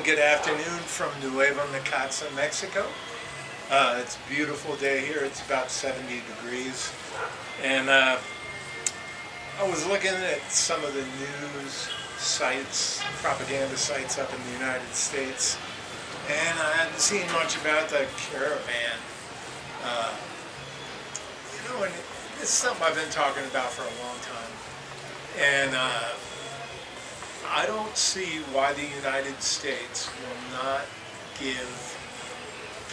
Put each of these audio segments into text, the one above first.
good afternoon from Nuevo Necaxa, Mexico. It's a beautiful day here. It's about 70 degrees. And I was looking at some of the news sites, propaganda sites up in the United States, and I hadn't seen much about the Caravan. And it's something I've been talking about for a long time. And I don't see why the United States will not give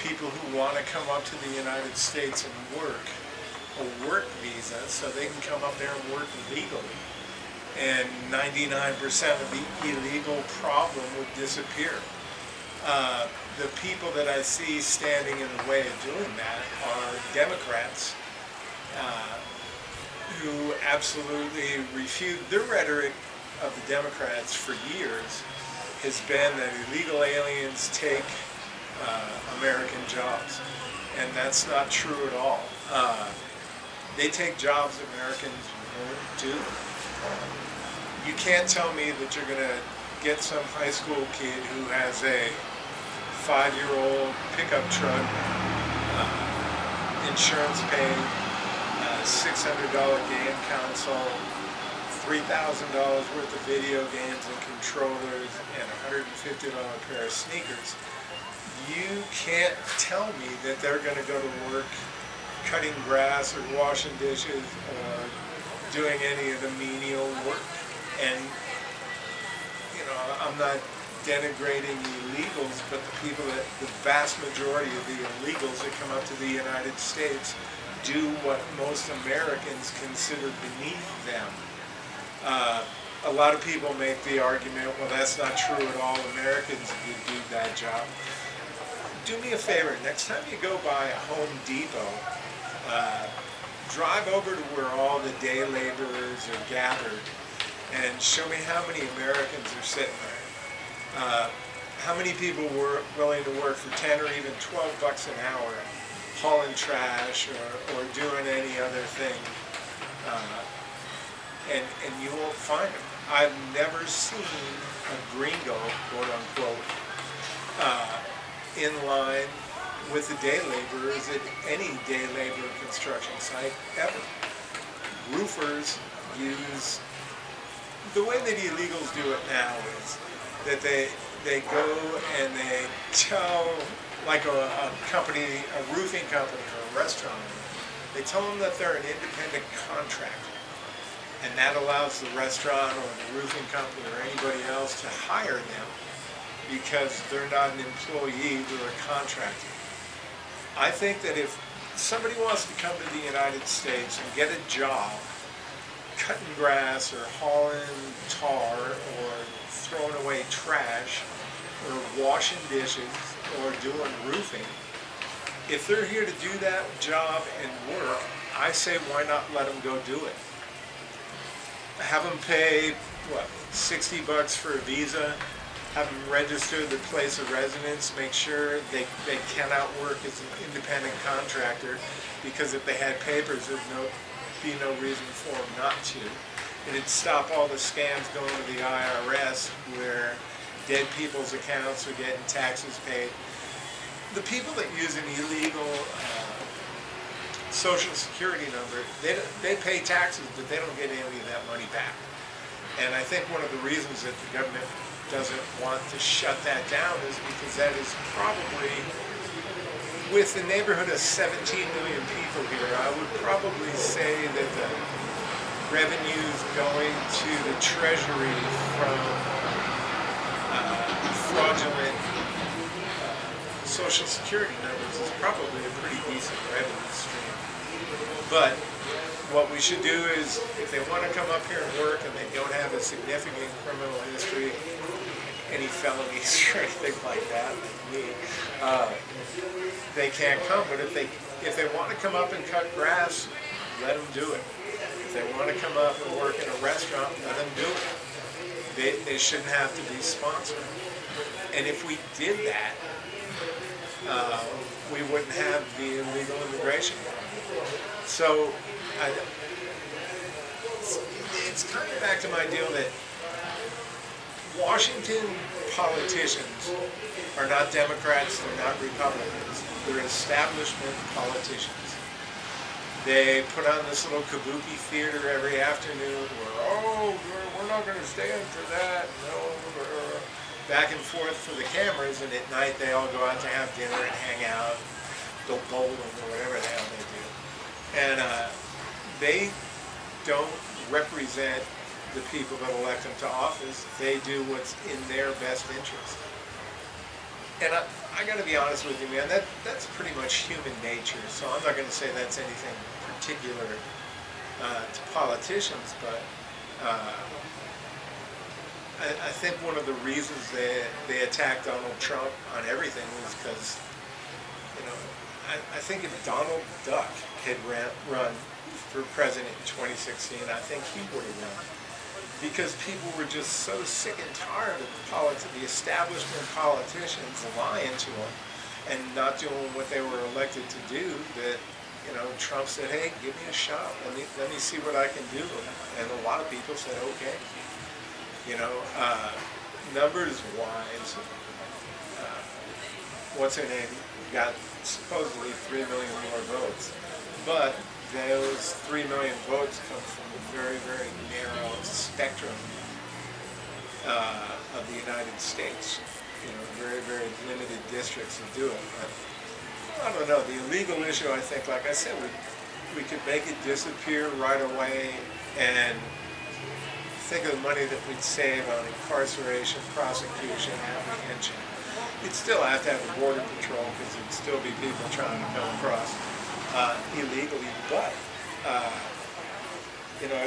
people who want to come up to the United States and work a work visa so they can come up there and work legally. And 99% of the illegal problem would disappear. The people that I see standing in the way of doing that are Democrats who absolutely refute. Their rhetoric of the Democrats for years has been that illegal aliens take American jobs, and that's not true at all. They take jobs Americans won't do. You can't tell me that you're going to get some high school kid who has a 5-year-old pickup truck, insurance paid, $600 game console, $3,000 worth of video games and controllers, and $150 pair of sneakers. You can't tell me that they're going to go to work cutting grass or washing dishes or doing any of the menial work. And, I'm not denigrating illegals, but the vast majority of the illegals that come up to the United States do what most Americans consider beneath them. A lot of people make the argument, well, that's not true at all. Americans would do that job. Do me a favor, next time you go by a Home Depot, drive over to where all the day laborers are gathered and show me how many Americans are sitting there. How many people were willing to work for 10 or even 12 bucks an hour hauling trash or doing any other thing. And you won't find them. I've never seen a gringo, quote unquote, in line with the day laborers at any day labor construction site ever. Roofers use, the way that illegals do it now is that they go and they tell, like a company, a roofing company or a restaurant, they tell them that they're an independent contractor. And that allows the restaurant or the roofing company or anybody else to hire them because they're not an employee, they're a contractor. I think that if somebody wants to come to the United States and get a job cutting grass or hauling tar or throwing away trash or washing dishes or doing roofing, if they're here to do that job and work, I say why not let them go do it? Have them pay, $60 for a visa, have them register their place of residence, make sure they cannot work as an independent contractor, because if they had papers, there'd be no reason for them not to. It'd stop all the scams going to the IRS where dead people's accounts are getting taxes paid. The people that use an illegal Social Security number, they pay taxes, but they don't get any of that money back. And I think one of the reasons that the government doesn't want to shut that down is because that is probably, with the neighborhood of 17 million people here, I would probably say that the revenues going to the Treasury from fraudulent Social Security numbers is probably a pretty decent revenue stream. But what we should do is, if they want to come up here and work and they don't have a significant criminal history, any felonies or anything like that, like me, they can't come. But if they want to come up and cut grass, let them do it. If they want to come up and work in a restaurant, let them do it. They shouldn't have to be sponsored. And if we did that, we wouldn't have the illegal immigration. So it's kind of back to my deal that Washington politicians are not Democrats, they're not Republicans. They're establishment politicians. They put on this little kabuki theater every afternoon where, oh, we're not going to stand for that. No, back and forth for the cameras, and at night they all go out to have dinner and hang out, go bowling or whatever the hell they do. And they don't represent the people that elect them to office. They do what's in their best interest. And I got to be honest with you, man, that's pretty much human nature. So I'm not going to say that's anything particular to politicians, but I think one of the reasons they attacked Donald Trump on everything was because, you know, I think if Donald Duck had run for president in 2016, I think he would have won. Because people were just so sick and tired of the establishment politicians lying to them and not doing what they were elected to do, that, you know, Trump said, hey, give me a shot. Let me see what I can do. And a lot of people said, okay. You know, numbers-wise, what's her name got supposedly 3 million more votes. But those 3 million votes come from a very, very narrow spectrum of the United States. You know, very, very limited districts that do it. But I don't know. The illegal issue, I think, like I said, we could make it disappear right away, and think of the money that we'd save on incarceration, prosecution, apprehension. You'd still have to have a border patrol because there'd still be people trying to come across illegally. But, you know,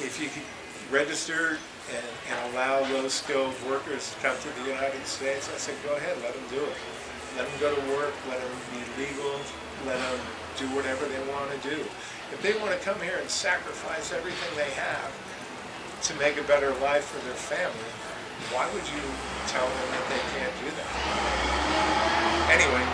if you could register and allow those skilled workers to come to the United States, I said, go ahead, let them do it. Let them go to work, let them be legal, let them do whatever they want to do. If they want to come here and sacrifice everything they have to make a better life for their family, why would you tell them that they can't do that? Anyway,